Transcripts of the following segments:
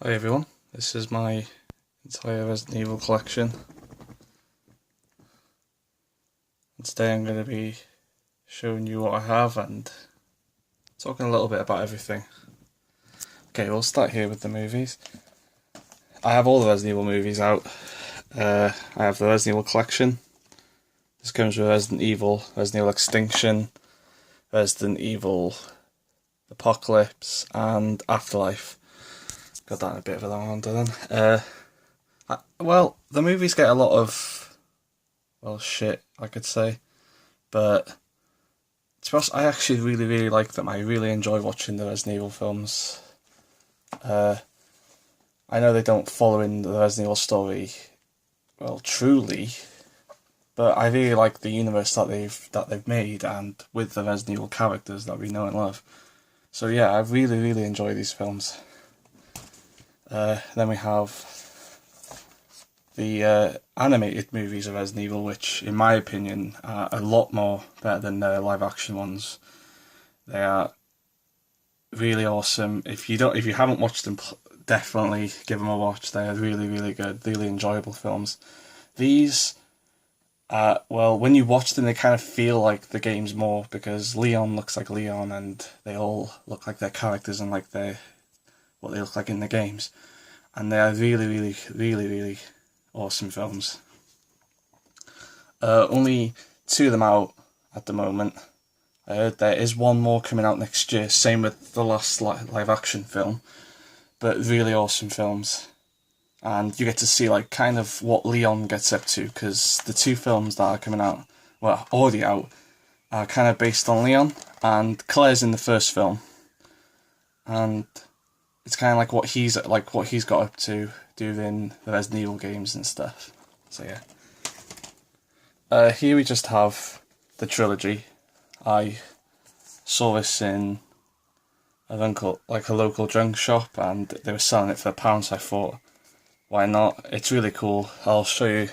Hi everyone, this is my entire Resident Evil collection. And today I'm going to be showing you what I have and talking a little bit about everything. Okay, we'll start here with the movies. I have all the Resident Evil movies out. I have the Resident Evil collection. This comes with Resident Evil Extinction, Resident Evil Apocalypse and Afterlife. Got that in a bit of a long order then. Well, the movies get a lot of, shit, I could say. But, to be honest, I actually really like them. I really enjoy watching the Resident Evil films. I know they don't follow in the Resident Evil story, truly. But I really like the universe that they've made, and with the Resident Evil characters that we know and love. So yeah, I really enjoy these films. Then we have the animated movies of Resident Evil, which, in my opinion, are a lot more better than the live-action ones. They are really awesome. If you haven't watched them, definitely give them a watch. They are really good, really enjoyable films. These, when you watch them, they kind of feel like the games more, because Leon looks like Leon, and they all look like their characters and like what they look like in the games. And they are really awesome films. Only 2 of them out at the moment. I heard there is one more coming out next year, same with the last live action film. But really awesome films. And you get to see kind of what Leon gets up to, because the 2 films that are coming out, already out, are kind of based on Leon, and Claire's in the first film. And it's kind of like what he's got up to doing the Resident Evil games and stuff. So yeah. Here we just have the trilogy. I saw this in a local junk shop, and they were selling it for £1, so I thought, why not? It's really cool. I'll show you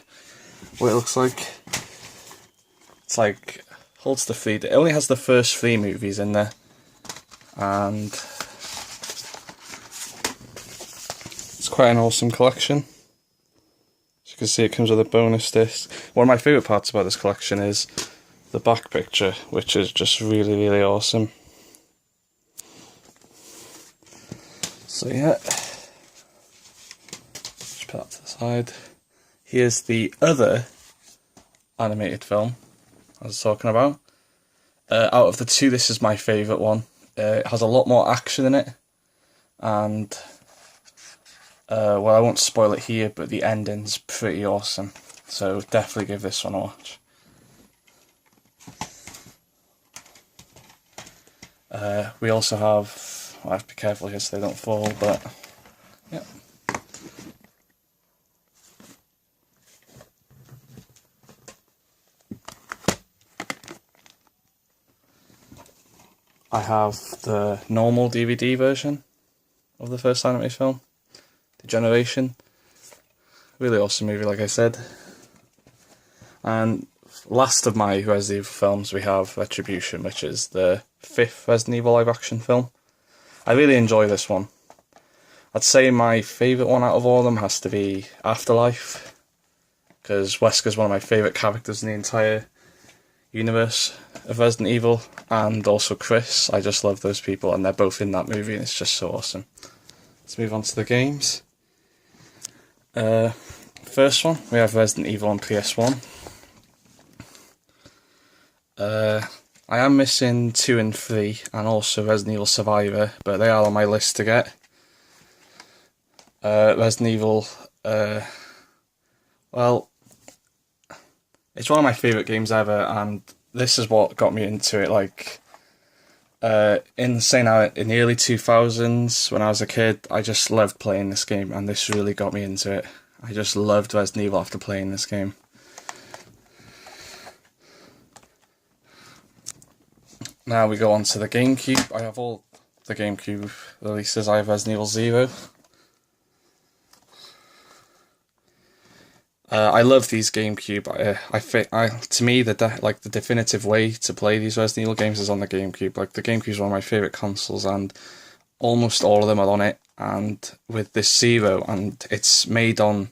what it looks like. It's holds the 3. It only has the first 3 movies in there, and it's quite an awesome collection. As you can see, it comes with a bonus disc. One of my favourite parts about this collection is the back picture, which is just really awesome. So yeah, just put that to the side. Here's the other animated film I was talking about. Out of the 2, this is my favourite one. It has a lot more action in it, and I won't spoil it here, but the ending's pretty awesome. So definitely give this one a watch. We also have, I have to be careful here so they don't fall, but yeah. I have the normal DVD version of the first animated film, Degeneration. Really awesome movie, like I said. And last of my Resident Evil films, we have Retribution, which is the 5th Resident Evil live action film. I really enjoy this one. I'd say my favourite one out of all of them has to be Afterlife, because Wesker's one of my favourite characters in the entire universe of Resident Evil, and also Chris. I just love those people, and they're both in that movie, and it's just so awesome. Let's move on to the games. First one, we have Resident Evil on PS1. I am missing 2 and 3, and also Resident Evil Survivor, but they are on my list to get. Resident Evil, it's one of my favourite games ever, and this is what got me into it. In the early 2000s, when I was a kid, I just loved playing this game, and this really got me into it. I just loved Resident Evil after playing this game. Now we go on to the GameCube. I have all the GameCube releases. I have Resident Evil 0. I love these GameCube. To me, the definitive way to play these Resident Evil games is on the GameCube. The GameCube is one of my favourite consoles, and almost all of them are on it, and with this Zero, and it's made on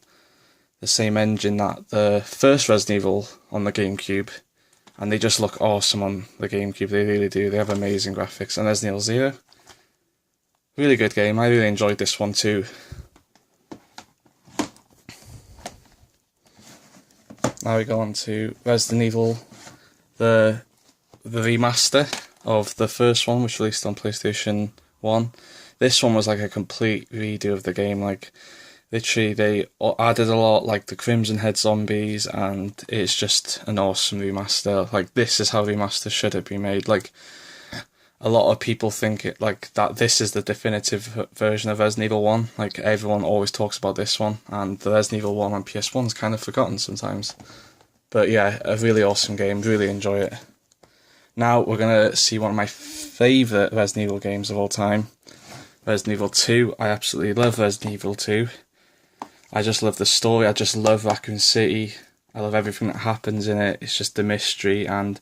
the same engine that the first Resident Evil on the GameCube, and they just look awesome on the GameCube, they really do, they have amazing graphics. And Resident Evil Zero, really good game, I really enjoyed this one too. Now we go on to Resident Evil, the remaster of the first one, which released on PlayStation 1. This one was like a complete redo of the game, like literally they added a lot, like the Crimson Head zombies, and it's just an awesome remaster. Like, this is how remasters should have been made. Like, a lot of people think it like that this is the definitive version of Resident Evil 1. Like, everyone always talks about this one, and the Resident Evil 1 on PS1 is kind of forgotten sometimes. But yeah, a really awesome game, really enjoy it. Now we're going to see one of my favourite Resident Evil games of all time, Resident Evil 2. I absolutely love Resident Evil 2. I just love the story, I just love Raccoon City, I love everything that happens in it, it's just the mystery, and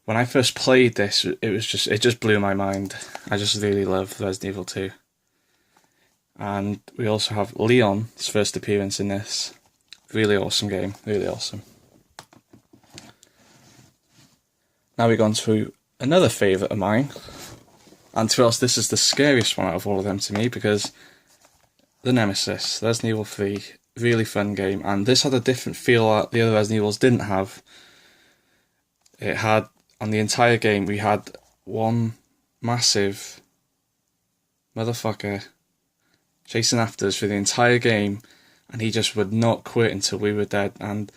when I first played this, it just blew my mind. I just really love Resident Evil 2. And we also have Leon's first appearance in this. Really awesome game, really awesome. Now we go on to another favourite of mine, and to us this is the scariest one out of all of them to me, because the Nemesis, Resident Evil 3, really fun game, and this had a different feel that the other Resident Evils didn't have. It had, on the entire game, we had one massive motherfucker chasing after us for the entire game, and he just would not quit until we were dead. And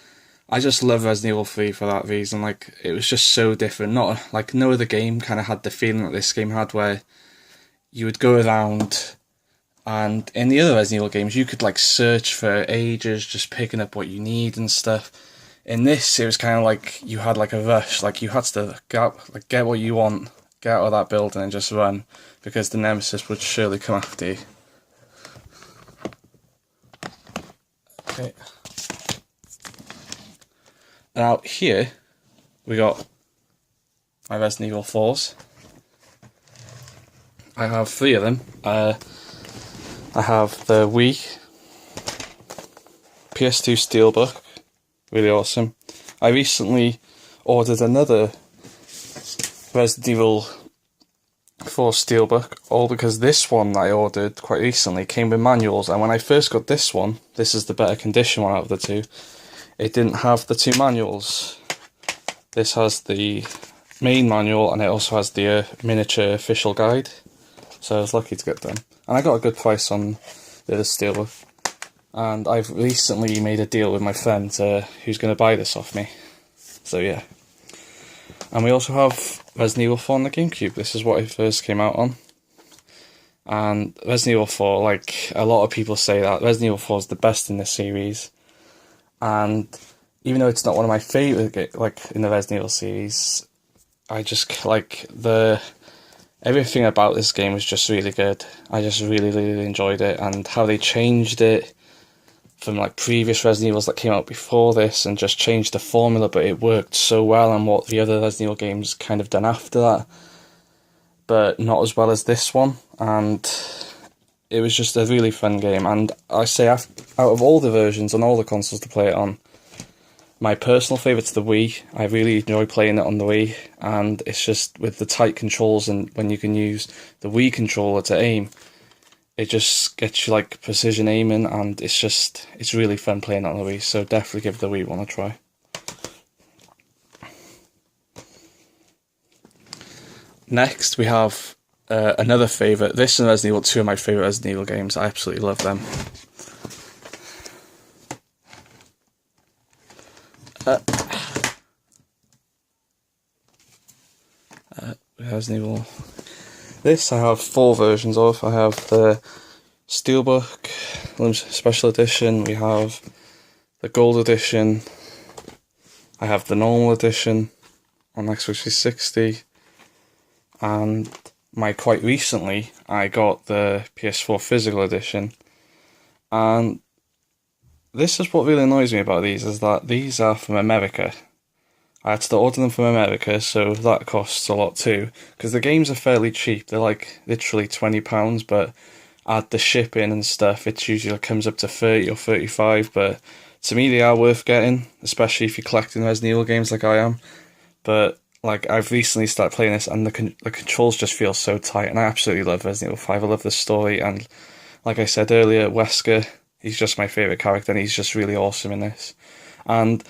I just love Resident Evil 3 for that reason. Like, it was just so different. Not like no other game kind of had the feeling that this game had, where you would go around, and in the other Resident Evil games you could like search for ages just picking up what you need and stuff. In this, it was kind of like you had like a rush, like you had to get what you want, get out of that building and just run, because the Nemesis would surely come after you. Okay. Now here, we got my Resident Evil 4s. I have 3 of them. I have the Wii, PS2 Steelbook, really awesome. I recently ordered another Resident Evil 4 Steelbook, all because this one that I ordered quite recently came with manuals, and when I first got this one, this is the better condition one out of the two, it didn't have the 2 manuals. This has the main manual, and it also has the miniature official guide, so I was lucky to get them. And I got a good price on the Steelbook. And I've recently made a deal with my friend who's going to buy this off me. So yeah. And we also have Resident Evil 4 on the GameCube. This is what it first came out on. And Resident Evil 4, like, a lot of people say that Resident Evil 4 is the best in the series. And even though it's not one of my favourite, like, in the Resident Evil series, I just, like, everything about this game was just really good. I just really, really enjoyed it, and how they changed it from like previous Resident Evils that came out before this, and just changed the formula, but it worked so well, and what the other Resident Evil games kind of done after that, but not as well as this one. And it was just a really fun game, and I say out of all the versions on all the consoles to play it on, my personal favourite's the Wii. I really enjoy playing it on the Wii, and it's just with the tight controls, and when you can use the Wii controller to aim, it just gets you like precision aiming, and it's really fun playing it on the Wii, so definitely give the Wii one a try. Next we have another favourite. This and Resident Evil 2 are my favourite Resident Evil games. I absolutely love them. Resident Evil. This I have 4 versions of. I have the Steelbook Special Edition, we have the Gold Edition, I have the Normal Edition on Xbox 360, and quite recently I got the PS4 Physical Edition. And this is what really annoys me about these, is that these are from America, I had to order them from America, so that costs a lot too. Because the games are fairly cheap; they're like literally £20, but add the shipping and stuff, it usually comes up to 30 or 35. But to me, they are worth getting, especially if you're collecting Resident Evil games like I am. But like I've recently started playing this, and the controls just feel so tight, and I absolutely love Resident Evil 5. I love the story, and like I said earlier, Wesker, he's just my favourite character, and he's just really awesome in this. And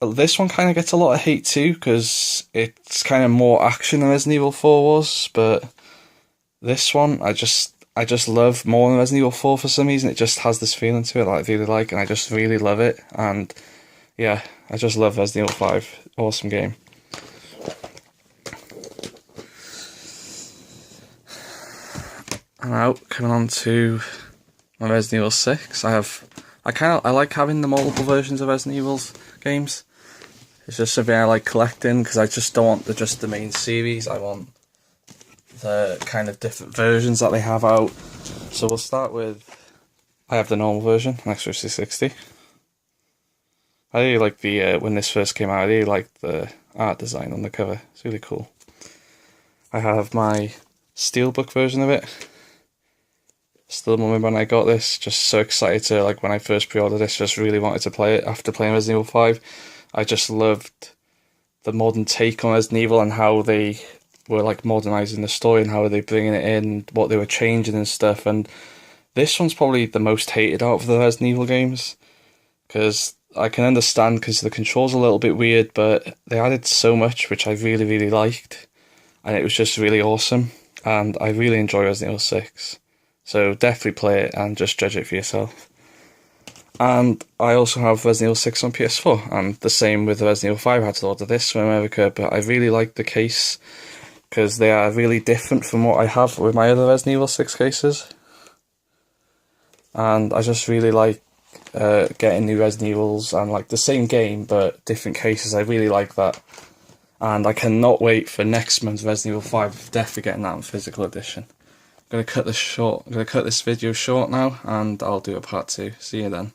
this one kind of gets a lot of hate too, because it's kind of more action than Resident Evil 4 was, but this one, I just love more than Resident Evil 4 for some reason. It just has this feeling to it that I really like, and I just really love it. And yeah, I just love Resident Evil 5. Awesome game. And now, coming on to my Resident Evil 6, I like having the multiple versions of Resident Evil's games. It's just something I like collecting, because I just don't want just the main series. I want the kind of different versions that they have out. So we'll start with, I have the normal version, an Xbox 360. I really like the, when this first came out, I really liked the art design on the cover. It's really cool. I have my Steelbook version of it. Still remember when I got this, just so excited to, like when I first pre-ordered this, just really wanted to play it after playing Resident Evil 5. I just loved the modern take on Resident Evil and how they were like modernising the story and how were they bringing it in, what they were changing and stuff. And this one's probably the most hated out of the Resident Evil games, because I can understand, because the controls are a little bit weird, but they added so much which I really, really liked, and it was just really awesome, and I really enjoy Resident Evil 6. So definitely play it and just judge it for yourself. And I also have Resident Evil 6 on PS4, and the same with Resident Evil 5. I had to order this from America, but I really like the case, because they are really different from what I have with my other Resident Evil 6 cases. And I just really like getting new Resident Evils, and like the same game but different cases. I really like that. And I cannot wait for next month's Resident Evil 5, definitely getting that in physical edition. I'm going to cut this video short now, and I'll do a part 2. See you then.